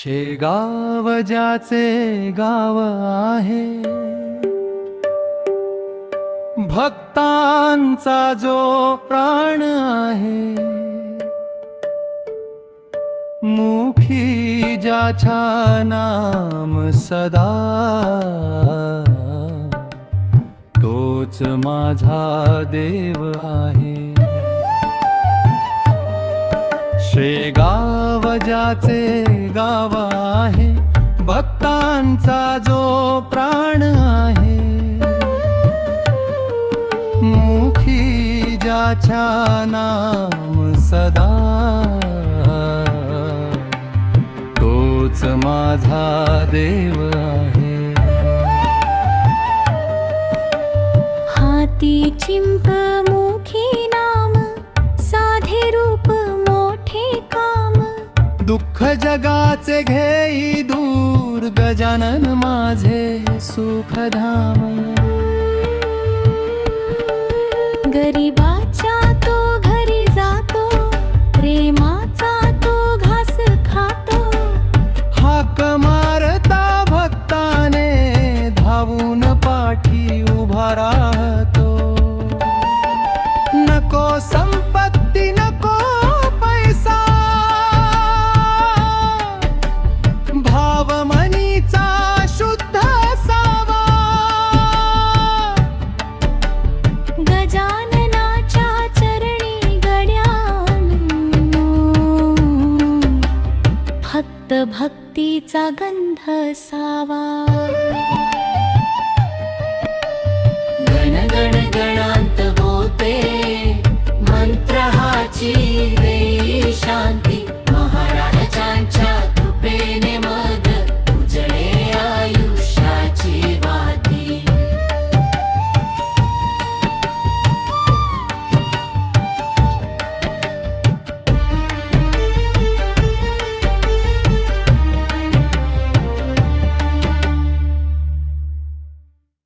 शेगाव ज्याचे गाव आहे, भक्तांचा जो प्राण आहे, मुखी ज्याच्या नाम सदा, तोच माझा देव आहे. शेगाव ज्याचे गाव आहे, भक्तांचा जो प्राण आहे, मुखी ज्याच्या नाम सदा, तोच माझा देव आहे. हाती चिंप मुखी नाम, साधे रूप मोठे काम, दुःख जगाचे घेई दूर, गजानन माझे सुखधाम. गरीबाच्या तो घरी जातो, प्रेमाचा तो घास खातो, हाक मारता भक्ताने, धावून पाठी उभा राहतो. नको संपत्ती नको पैसा, भाव मनीचा शुद्ध असावा. गजाननाच्या चरणी गड्यानो, फक्त भक्तीचा गंध असावा. गण गण गणांत होते, मंत्र हाची देई शांती.